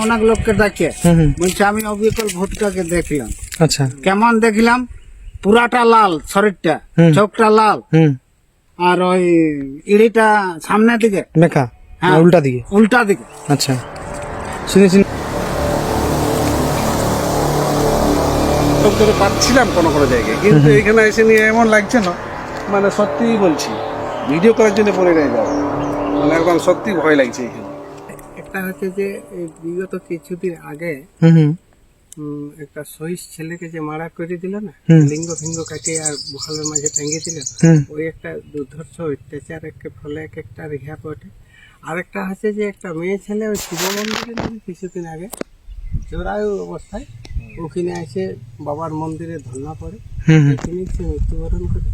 অনেক লোককে ডাকে, বলছে আমি অবিকল ভূতটাকে দেখলাম। আচ্ছা, কেমন দেখলাম? পুরাটা লাল শরীরটা, চোখটা লাল, আর ওই ইড়িটা সামনের দিকে মেকা, হ্যাঁ, উল্টা দিকে। উল্টা দিকে। আচ্ছা, শুনেছি। ধরে পাচ্ছিলাম কোনো কোনো জায়গায়, কিন্তু এখানে এসে নিয়ে এমন লাগছে না, মানে সত্যিই বলছি, ভিডিও করার জন্য পরে নাই যাও, মানে একদম সত্যি ভয় লাগছে এখানে। একটা হচ্ছে যে এই বিগত কিছুদিন আগে একটা সহিস ছেলেকে যে মারা করে দিল না, লিঙ্গ ফিঙ্গ কাটে আর বুখালের মাঝে টাঙ্গিয়ে দিল, ওই একটা দুর্ধর্ষ অত্যাচারের ফলে এক একটা রিহা পড়ে। আরেকটা হচ্ছে যে একটা মেয়ে ছেলে ওই শিব মন্দিরে নাকি কিছুদিন আগে জোরায়ু অবস্থায় ওখানে এসে বাবার মন্দিরে ধর্ণা পড়ে, ওখানে সে মৃত্যুবরণ করে।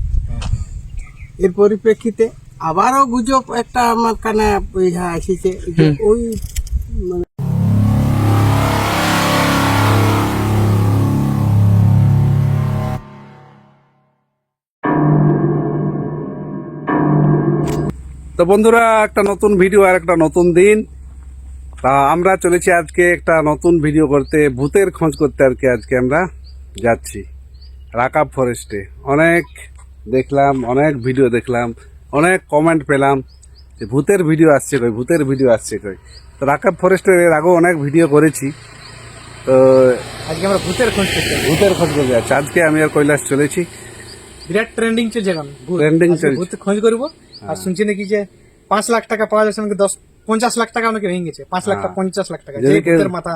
এর পরিপ্রেক্ষিতে আবারও গুজব একটা আমার কানে ইহা এসেছে যে ওই মানে তো বন্ধুরা, একটা নতুন ভিডিও আর একটা নতুন দিন। তা আমরা চলেছি আজকে একটা নতুন ভিডিও করতে, ভূতের খোঁজ করতে আর কি। আজকে আমরা যাচ্ছি রাকাব ফরেস্টে। অনেক দেখলাম, অনেক ভিডিও দেখলাম, অনেক কমেন্ট পেলাম যে ভূতের ভিডিও আসছে কই, ভূতের ভিডিও আসছে কই। তো রাকাব ফরেস্টের এর আগেও অনেক ভিডিও করেছি, তো আজকে আমরা ভূতের খোঁজ করতে ভূতের খোঁজ করতে যাচ্ছি। আজকে আমি আর কৈলাস চলেছি। বিরাট ট্রেন্ডিং চলছে এখন, Trending চলছে। ভূতের খোঁজ করবো। আর শুনছি নাকি যে 5 লাখ টাকা পাওয়া যাচ্ছে, নাকি 50 লাখ টাকা অনেকে ভেঙে গেছে। 5 লাখ টাকা 50 লাখ টাকা, যে ভূতের মাথা।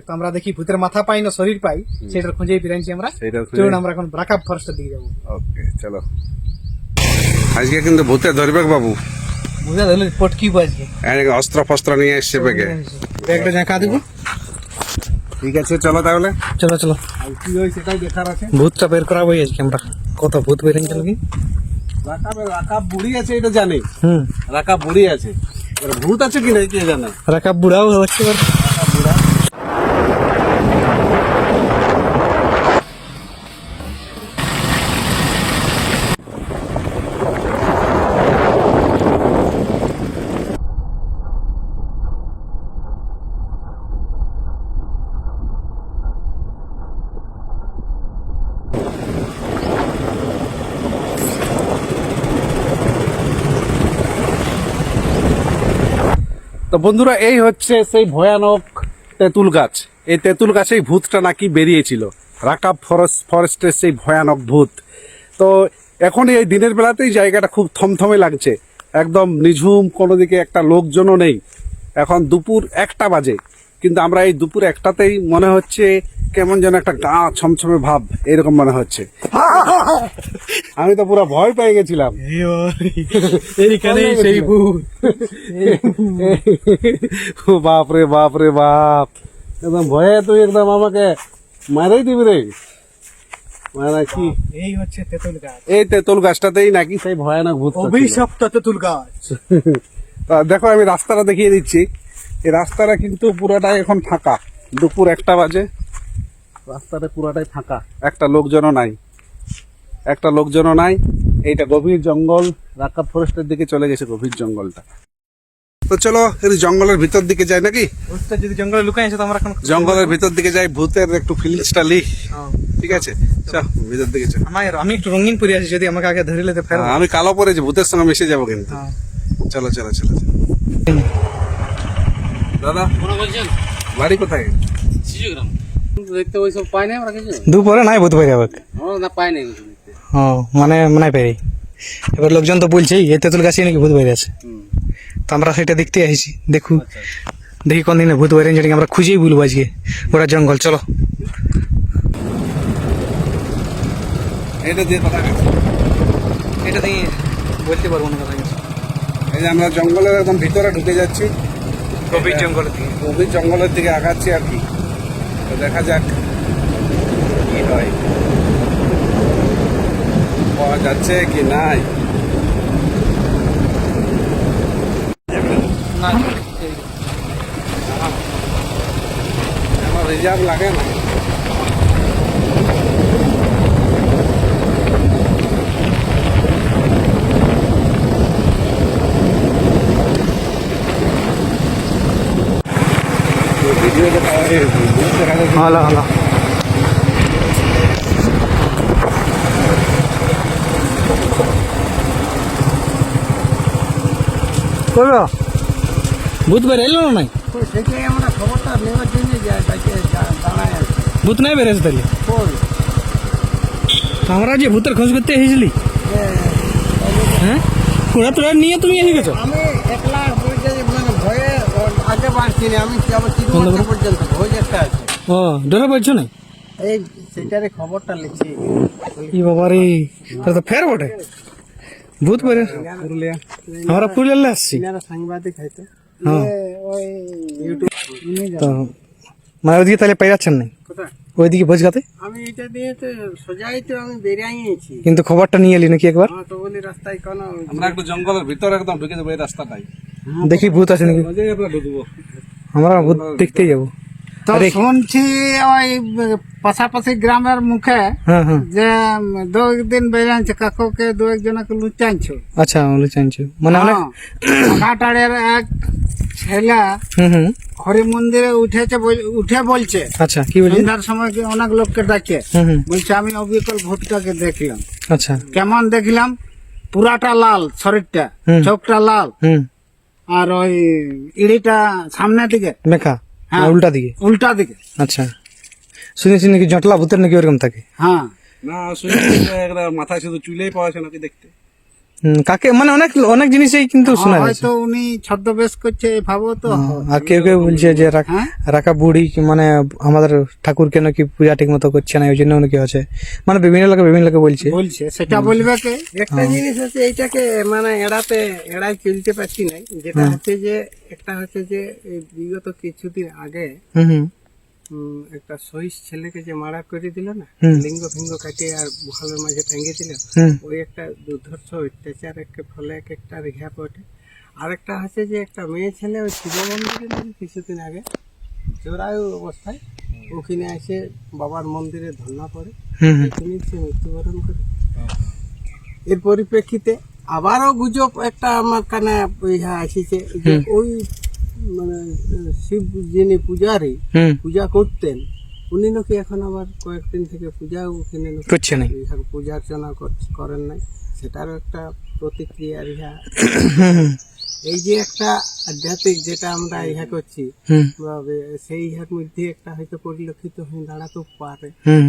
তো আমরা দেখি ভূতের মাথা পাই না, শরীর পাই, সেটার খোঁজেই ফিরেছি আমরা। চলুন আমরা এখন রাকাব ফরেস্টের দিকে যাবো। ওকে, চলো। আজকে কিন্তু ভূতে ধরবে বাবু, বুঝা ধরলে পটকি বাজবে, অস্ত্র ফস্ত্র নিয়ে এসছে বেগে। ব্যাগটা ঝাঁকা দিব। ঠিক আছে, চলো তাহলে। চলো চলো, আর কি হয় সেটাই দেখার আছে। ভূতটা বের করাবো আজকে আমরা। কত ভূত বেরিয়েছে নাকি। রাকাব বুড়ি আছে এটা জানি, রাকাব বুড়ি আছে, এবার ভূত আছে কি নাই কে জানে। রাকাব বুড়াও দেখতে পারে। তো বন্ধুরা, এই হচ্ছে সেই ভয়ানক তেঁতুল গাছ। এই তেঁতুল গাছেই ভূতটা নাকি বেরিয়েছিল, রাকাব ফরেস্টের সেই ভয়ানক ভূত। তো এখন এই দিনের বেলাতেই জায়গাটা খুব থমথমে লাগছে, একদম নিঝুম, কোনো দিকে একটা লোকজনও নেই। এখন দুপুর 1টা বাজে, কিন্তু আমরা এই দুপুর 1টাতেই মনে হচ্ছে কেমন যেন একটা গা ছমছমে ভাব, এরকম মনে হচ্ছে। আমি তো পুরো ভয় পেয়ে গেছিলাম। এইখানেই সেই ভূত। বাপ রে বাপ রে বাপ, একদম ভয়ে তুই একদম আমাকে মারাই দিবি রে। মানে কি, এই হচ্ছে তেঁতুল গাছ, এই তেঁতুল গাছটাতেই নাকি সেই ভয়ানক ভূত ছিল। অভিশপ্ত তেঁতুল গাছ। তা দেখো, আমি রাস্তাটা দেখিয়ে দিচ্ছি। এই রাস্তাটা কিন্তু পুরোটাই এখন ফাঁকা, দুপুর 1টা বাজে, রাস্তাটা পুরোটাই ফাঁকা, একটা লোকজনও নাই, একটা লোকজনও নাই। এইটা গভীর জঙ্গল, রাকাব ফরেস্টের দিকে চলে গেছে গভীর জঙ্গলটা। তো চলো এই জঙ্গলের ভিতর দিকে যাই নাকি। ভূতটা যদি জঙ্গলে লুকাই আছে তো আমরা এখন জঙ্গলের ভিতর দিকে যাই, ভূতের একটু ফিলিংসটা লি। ঠিক আছে, চল ভিতর দিকে চল। আমি একটু রঙিন পরে আছি, যদি আমাকে আগে ধরে লেতে ফের। আমি কালো পরেছি, ভূতের সঙ্গে মিশে যাবো কিন্তু। চলো চলো চলো চলো। দাদা বাড়ি কোথায়? দেখতে ওই সব পাই নাই আমরা কিছু, দুপুরে নাই ভূত বের হবে। আমরা না পাই নাই। ও মানে নাই পেরে। এবার লোকজন তো বলছেই এই তেঁতুল গাছে নাকি ভূত বেরিয়ে আছে, তো আমরা সেটা দেখতে আসছি। দেখি কোন দিনে ভূত বেরিয়ে যেটা আমরা খুঁজেই বলবো আজকে। ওরা জঙ্গল, চলো। এটা দিয়ে কথা গেছে, এটা দিয়ে বলতে পারবো না কথা। এই যে আমরা জঙ্গলের একদম ভিতরে ঢুকে যাচ্ছি, গভীর জঙ্গলের দিকে। গভীর জঙ্গলের দিকে আগাচ্ছি আর কি। তো দেখা যাক কি হয়, পাওয়া যাচ্ছে কি নাই। আমার রিজার্ভ লাগে না। হলো হলো করো ভূত বের এলো না নাই তো সেটাই আমরা খবরটা নেওয়ার জন্য দাঁড়ায় আছি। ভূত নাই বেরেছে তাহলে কই? আমরা যে ভূতের খোঁজ করতে এসেছিলি হ্যাঁ কোড়া তোরা নিয়ে তুমি এসে গেছো আমি একলা বলতে মানে ভয়ে আগে পারছি না, আমি আবার তিরুমা পর্যন্ত ভয় একটা আছে। ও ডরে পাচ্ছ না এই সেটারে খবরটা লিখছি। ই বাবা রে তোর তো ফের বটে ভূত বেরে পুরুলিয়া আমরা পুরুলিয়া আসছি ইনারা সাংবাদিক হয়তো হ্যাঁ ওই ইউটিউব তো মানে ওইদিকে তাহলে পাই যাচ্ছেন না কোথায়? ওইদিকে ভোজ খাতে আমি এটা দিয়ে তো সোজাই তো আমি বেরিয়েছি। কিন্তু খবরটা নিয়ে এলি নাকি একবার আমার তো বলি রাস্তায় কোনো আমরা একটু জঙ্গলের ভিতরে একদম ঢুকে যাবো এই রাস্তাটাই দেখি ভূত আছে নাকি ঢুকবো আমরা ভূত দেখতেই যাবো তো শুনছি ওই পাশাপাশি গ্রামের মুখে হ্যাঁ হ্যাঁ যে দু একদিন বেরিয়েছে কাকুকে দু একজনকে লুচাইছো। আচ্ছা বলে চাইছো মানে অনেক কাটাড়ের এক ছেলে হুম হরি মন্দিরে উঠে বলছে আচ্ছা কি বলি সন্ধ্যার সময় কি অনেক লোককে ডাকে হুম বলছে আমি অবিকল ভূতটাকে দেখলাম। আচ্ছা কেমন দেখলাম? পুরাটা লাল শরীরটা, হুম। চোখটা লাল, হুম আর ওই ইড়িটা সামনের দিকে, মেখা হ্যাঁ। উল্টা দিকে উল্টা দিকে। আচ্ছা শুনেছি নাকি জটলা ভূতের নাকি ওরকম থাকে হ্যাঁ না শুনেছি যে একটা মাথায় শুধু চুলেই পাওয়া যায় নাকি দেখতে কাকে মানে অনেক অনেক জিনিসই কিন্তু শোনা যাচ্ছে হয়তো উনি ছদ্মবেশ করছে ভাবো তো। আর কেউ কেউ বলছে যে হ্যাঁ? রাখা বুড়ি কি মানে আমাদের ঠাকুরকে নাকি পূজা ঠিক মতো করছে না ওই জন্য নাকি হচ্ছে মানে বিভিন্ন লোকে বলছে বলছে সেটা বলবে কে? একটা জিনিস হচ্ছে এইটাকে মানে এড়াই চলতে পারছি না, যেটা হচ্ছে যে একটা হচ্ছে যে এই বিগত কিছুদিন আগে হুম একটা সহিস ছেলেকে যে মারা করে দিল না, হুম। লিঙ্গ ফিঙ্গ কাটিয়ে আর বুখালের মাঝে টাঙ্গিয়ে দিল, হুম ওই একটা দুর্ধর্ষ অত্যাচার একটা ফলে এক একটা রেখা পড়ে। আরেকটা হচ্ছে যে একটা মেয়ে ছেলে ওই শিব মন্দিরে নাকি কিছুদিন আগে জোরায়ু অবস্থায় ওখানে এসে বাবার মন্দিরে ধর্ণা পড়ে, হুম ওখানে সে মৃত্যুবরণ করে। এর পরিপ্রেক্ষিতে আবারও গুজব একটা আমার কানে ইহা আসিছে যে ওই মানে শিব যিনি পূজারী হুম পূজা করতেন উনি নাকি এখন আবার কয়েকদিন থেকে পূজাও ওখানে নাকি করছে না ইহা পূজা অর্চনা করেন নাই, সেটারও একটা প্রতিক্রিয়া ইহা। এই যে একটা আধ্যাত্মিক যেটা আমরা ইহা করছি হুম বা সেই ইহার মধ্যে একটা হয়তো পরিলক্ষিত হয়ে দাঁড়াতেও পারে। হুম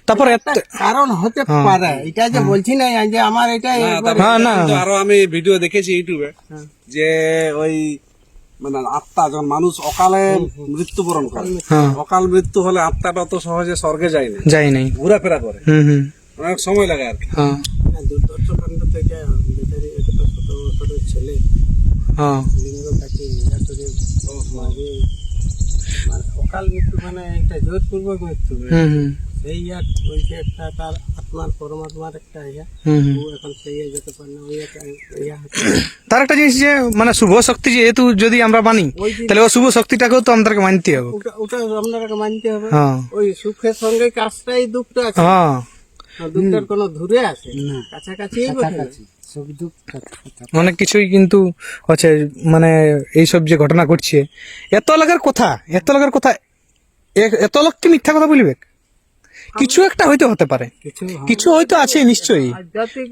তারপর একটা কারণ হতে পারে, এটা যে বলছি না যে আমার এটা হ্যাঁ না কিন্তু আরো আমি ভিডিও দেখেছি ইউটিউবে হ্যাঁ। যে ওই মানে আত্মা যখন মানুষ অকালে মৃত্যুবরণ করে, হ্যাঁ অকাল মৃত্যু হলে আত্মাটা তো সহজে স্বর্গে যায় না, যাই নাই ঘোরাফেরা করে, হুম অনেক সময় লাগে আর কি। হ্যাঁ দুর্দর্শ কাণ্ড থেকে বেচারি একটা 17 বছরের ছেলে হ্যাঁ লিঙ্গ কাটি মাঝে মানে অকাল মৃত্যু মানে একটা জোরপূর্বক মৃত্যু, হুম সেই ইয়ার বলছে একটা তার আত্মার পরমাত্মার একটা ইয়া, হুম ও এখন সেই ইয়া যেতে পারে না, ওই একটা ইয়া হচ্ছে। তার একটা জিনিস যে মানে শুভ শক্তি যেহেতু যদি আমরা মানি ওই যে তাহলে ও শুভ শক্তিটাকেও তো আমাদেরকে মানতে হবে ওটা আপনাকে মানতে হবে। হ্যাঁ ওই সুখের সঙ্গে কাজটাই দুঃখটা আছে, হ্যাঁ দুঃখের কোনো দূরে আছে কাছাকাছি সুখ দুঃখ অনেক কিছুই কিন্তু হচ্ছে মানে এইসব যে ঘটনা ঘটছে এত লাগার কথা এত লোক কি মিথ্যা কথা বলবে? কিছু একটা হয়তো হতে পারে, কিছু হয়তো আছে নিশ্চয়ই। আধ্যাত্মিক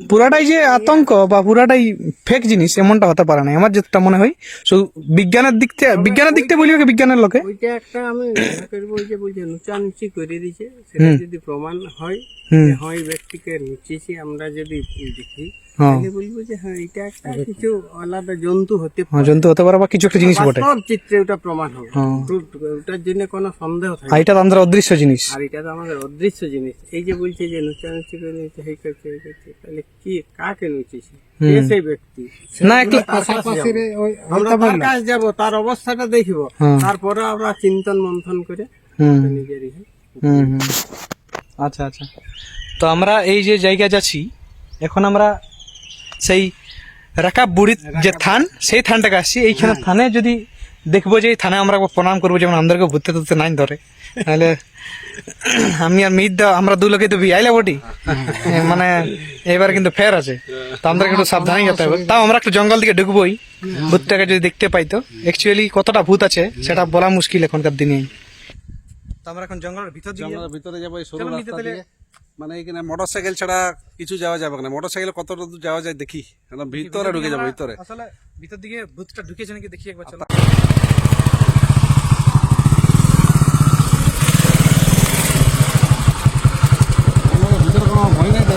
পুরাটাই যে আতঙ্ক বা পুরাটাই ফেক জিনিস এমনটা হতে পারে না আমার যেটা মনে হয়। শুধু বিজ্ঞানের দিক থেকে বলবে বিজ্ঞানের লোকে ওইটা একটা আমি মনে করবো ওই যে বলছে নুচানুচি করে দিয়েছে, সেটা যদি প্রমাণ হয় যে হয় ব্যক্তিকে নুচিয়েছি আমরা যদি দেখি তাহলে বলবো যে হ্যাঁ এটা একটা কিছু আলাদা জন্তু হতে পারে, জন্তু হতে পারে বা কিছু একটা জিনিস বটে, বাস্তব চিত্রে ওটা প্রমাণ হবে, ওটার জন্য কোনো সন্দেহ থাকে আর এটা তো আমাদের অদৃশ্য জিনিস। আর এটা তো আমাদের অদৃশ্য জিনিস। এই যে বলছে যে নুচানুচি করে নিচ্ছে এই করছে তাহলে কি কাকে নুচিয়েছে কে সেই ব্যক্তি? না একটা আমরা তার কাছে যাবো, তার অবস্থাটা দেখবো, তারপরে আমরা চিন্তন মন্থন করে নিজেরই আচ্ছা আচ্ছা। তো আমরা এই যে জায়গা যাচ্ছি এখন আমরা সেই রাকাব বুড়ির যে থান সেই থানটাকে আসছি। এইখানে থানে যদি দেখবো যে এই থানে আমরা প্রণাম করবো, যেমন আমাদেরকে ভূতে টুতে নাই ধরে, তাহলে আমি আর মিট দা আমরা দু লোকে তো আইলা বটি মানে এবার কিন্তু ফের আছে, তো আমাদের একটু সাবধানে যেতে হবে। তাও আমরা একটু জঙ্গল দিকে ঢুকবোই, ভূতটাকে যদি দেখতে পাই। তো অ্যাকচুয়ালি কতটা ভূত আছে সেটা বলা মুশকিল এখনকার দিনে। তো আমরা এখন জঙ্গলের ভিতর দিকে জঙ্গলের ভিতরে যাবো এই সরু চলো নিতে রাস্তা তাহলে। দিয়ে। মানে এখানে মোটরসাইকেল ছাড়া কিছু যাওয়া যাবে না। মোটরসাইকেল কতটা দূর যাওয়া যায় দেখি, একদম ভিতরে ঢুকে যাবো ভিতরে। আসলে ভিতর দিকে ভূতটা ঢুকেছে নাকি দেখি একবার, চলো। ভিতরে কোনো ভয় নেই তো?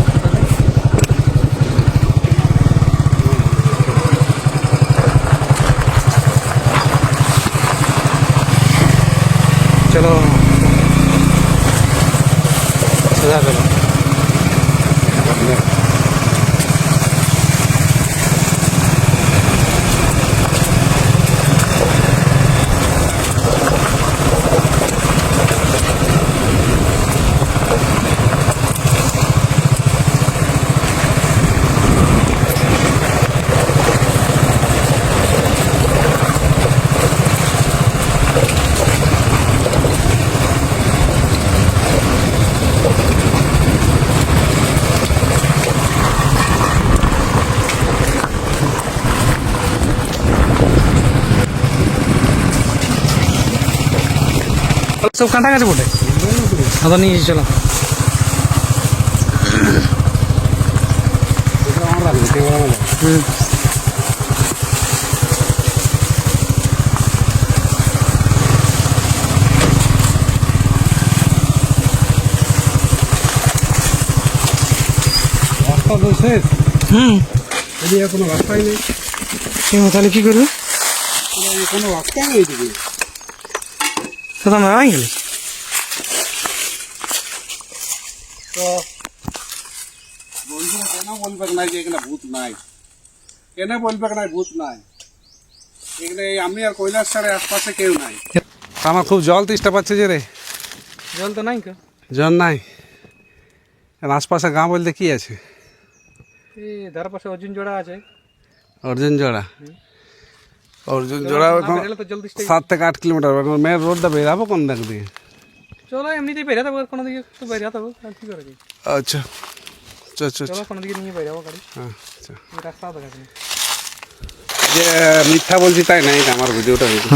চলো সোজা চলো। সব কাঁটা গেছে বটে, আবার নিয়ে চলো। রাস্তা তো শেষ, এদিকে কোনো রাস্তাই নেই। তাহলে কি করবে? কোনো রাস্তাই নেই এদিকে। তো আমরা গেলি তো বন্ধুরা কেন বলবে না যে এখানে ভূত নাই? কেন বলবে না ভূত নাই? এখানে আমি আর কৈলাস ছাড়া আশপাশে কেউ নাই। আমার খুব জল তেষ্টা পাচ্ছে যে রে। জল তো নাই, জল নাই, আশপাশে গাঁ বলতে কি আছে? এই ধার পাশে অর্জুন জোড়া আছে। অর্জুন জোড়া? অর্জুন জোড়া তো জলদি 7 থেকে 8 কিলোমিটার। মেয়ের রোডটা বেরাবো কোন দিক দিয়ে? চলো এমনিতেই বেরিয়ে যাবো, কোনো দিকে একটু বেরিয়ে যাবো, আর কি করে কি। আচ্ছা চলো কোনো দিকে নিয়ে বেরিয়ে যাবো গাড়ি, আচ্ছা। রাস্তা দেখাচ্ছি। যে মিথ্যা বলছি তাই নাই, এটা আমার ভিডিওটা হয়েছে।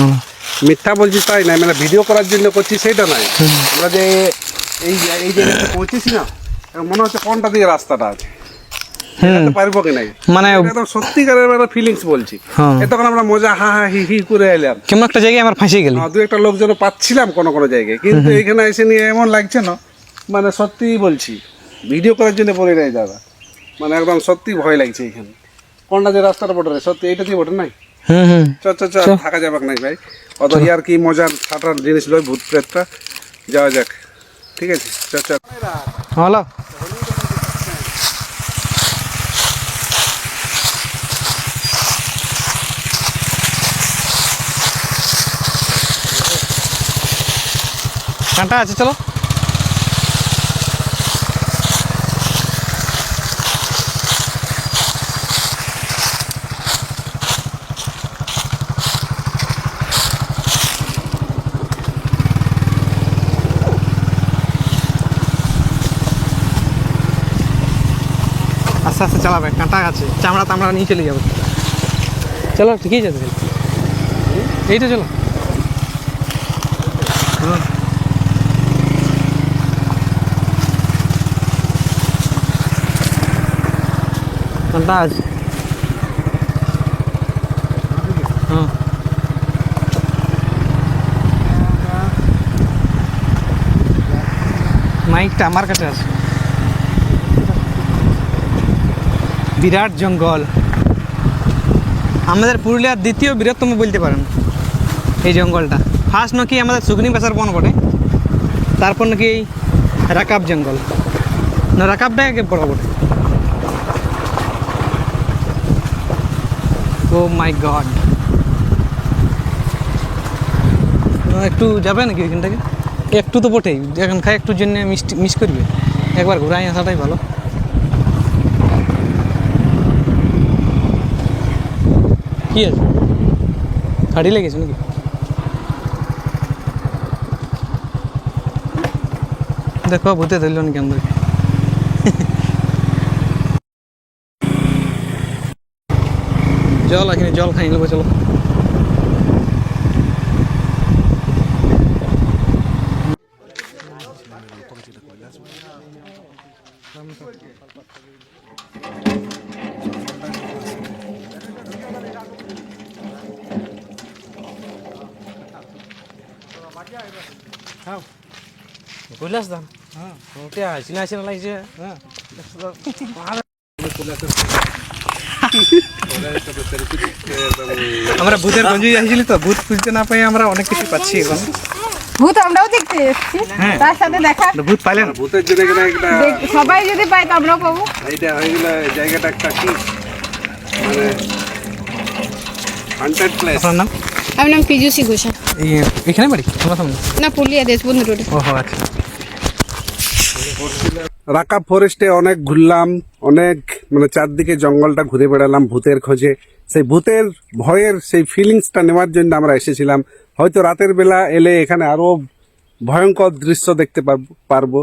মিথ্যা বলছি তাই নাই, মানে ভিডিও করার জন্য করছি সেইটা নাই। আমরা যে এই জায়গাতে পৌঁছেছি না, মনে হচ্ছে কোনটা দিয়ে রাস্তাটা আছে পারবো কি নাই, মানে একদম সত্যিকারের একটা ফিলিংস বলছি। এতক্ষণ আমরা মজা হা হা হি হি করে এলাম, কেমন একটা জায়গায় আমার ফাঁসিয়ে গেল। দু একটা লোকজন পাচ্ছিলাম কোনো কোনো জায়গায়, কিন্তু এখানে এসে নিয়ে এমন লাগছে না, মানে সত্যিই বলছি ভিডিও করার জন্য বলে নাই দাদা, মানে একদম সত্যি ভয় লাগছে এখানে। কোনটা যে রাস্তাটা বটে সত্যি এইটা দিয়ে বটে নাই। চ থাকা যাবে নাই ভাই, অত ইয়ার কি মজার ছাটার জিনিস লয় ভূত প্রেতটা। যাওয়া যাক, ঠিক আছে চ। হলো কাঁটা আছে, চলো। আস্তে আস্তে চালাবে, কাঁটা আছে, চামড়া তামড়া নিয়ে চলে যাবে। চলো ঠিকই আছে, এই তো চলো। কাঁটা আছে, হ্যাঁ। মাইকটা আমার কাছে আছে। বিরাট জঙ্গল, আমাদের পুরুলিয়ার দ্বিতীয় বৃহত্তম বলতে পারেন এই জঙ্গলটা। ফার্স্ট নাকি আমাদের সুগনি বাসার বন বটে, তারপর নাকি রাকাব জঙ্গল, না রাকাবটা আগে বড় বটে। ও মাই গড, একটু যাবে নাকি ওইখান থেকে? একটু তো বটেই, এখন খাই একটুর জন্য মিস করবে, একবার ঘুরাই আসাটাই ভালো। কি আছে, হাঁড়ি লেগেছে নাকি? দেখো ভূতে ধরল নাকি আমাদেরকে। জল আছে, জল খাই নেবো চলো। কৈলাস দাম ওটা চিনা চিনা লাগছে। আমরা ভূতের গঞ্জি আসছিলি তো, ভূত খুঁজতে না পাই আমরা অনেক কিছু পাচ্ছি এখন। ভূত আমরাও দেখতে এসেছি, তার সাথে দেখা ভূত পাইলেন? ভূতের জন্য এখানে একটা সবাই যদি পাই তো আমরাও পাবো। এইটা হয়ে গেল জায়গাটা একটা কি মানে হান্টেড প্লেস। আপনার নাম? আমার নাম পীযুষী ঘোষা। এখানে বাড়ি তোমার সামনে? না, পুরুলিয়া দেশবন্ধু রোডে। ওহো আচ্ছা। রাকাব ফরেস্টে অনেক ঘুরলাম, অনেক মানে চারদিকে জঙ্গলটা ঘুরে বেড়ালাম ভূতের খোঁজে। সেই ভূতের ভয়ের সেই ফিলিংসটা নেওয়ার জন্য আমরা এসেছিলাম। হয়তো রাতের বেলা এলে এখানে আরো ভয়ঙ্কর দৃশ্য দেখতে পারবো।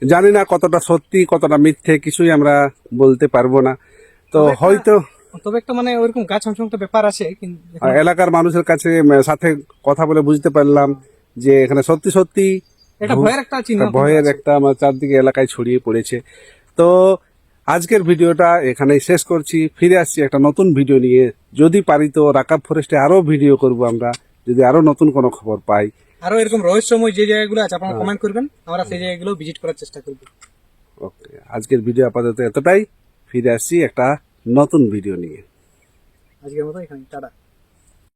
জানি না কতটা সত্যি কতটা মিথ্যে, কিছুই আমরা বলতে পারবো না। তো হয়তো তবে একটা মানে ওইরকম গাছ অংশ একটা ব্যাপার আছে, কিন্তু এলাকার মানুষের কাছে সাথে কথা বলে বুঝতে পারলাম যে এখানে সত্যি সত্যি এটা ভয়ের একটা চিহ্ন, ভয়ের একটা আমার চারদিকে এলাকায় ছড়িয়ে পড়েছে। তো আজকের ভিডিওটা এখানেই শেষ করছি, ফিরে আসছি একটা নতুন ভিডিও নিয়ে। যদি পারি তো রাকাব ফরেস্টে আরো ভিডিও করব আমরা, যদি আরো নতুন কোনো খবর পাই। আরো এরকম রহস্যময় যে জায়গাগুলো আছে আপনারা কমেন্ট করবেন, আমরা সেই জায়গাগুলো ভিজিট করার চেষ্টা করবো। ওকে, আজকের ভিডিও আপাতত এতটাই, ফিরে আসছি একটা নতুন ভিডিও নিয়ে। আজকের মতো এখানে টাটা।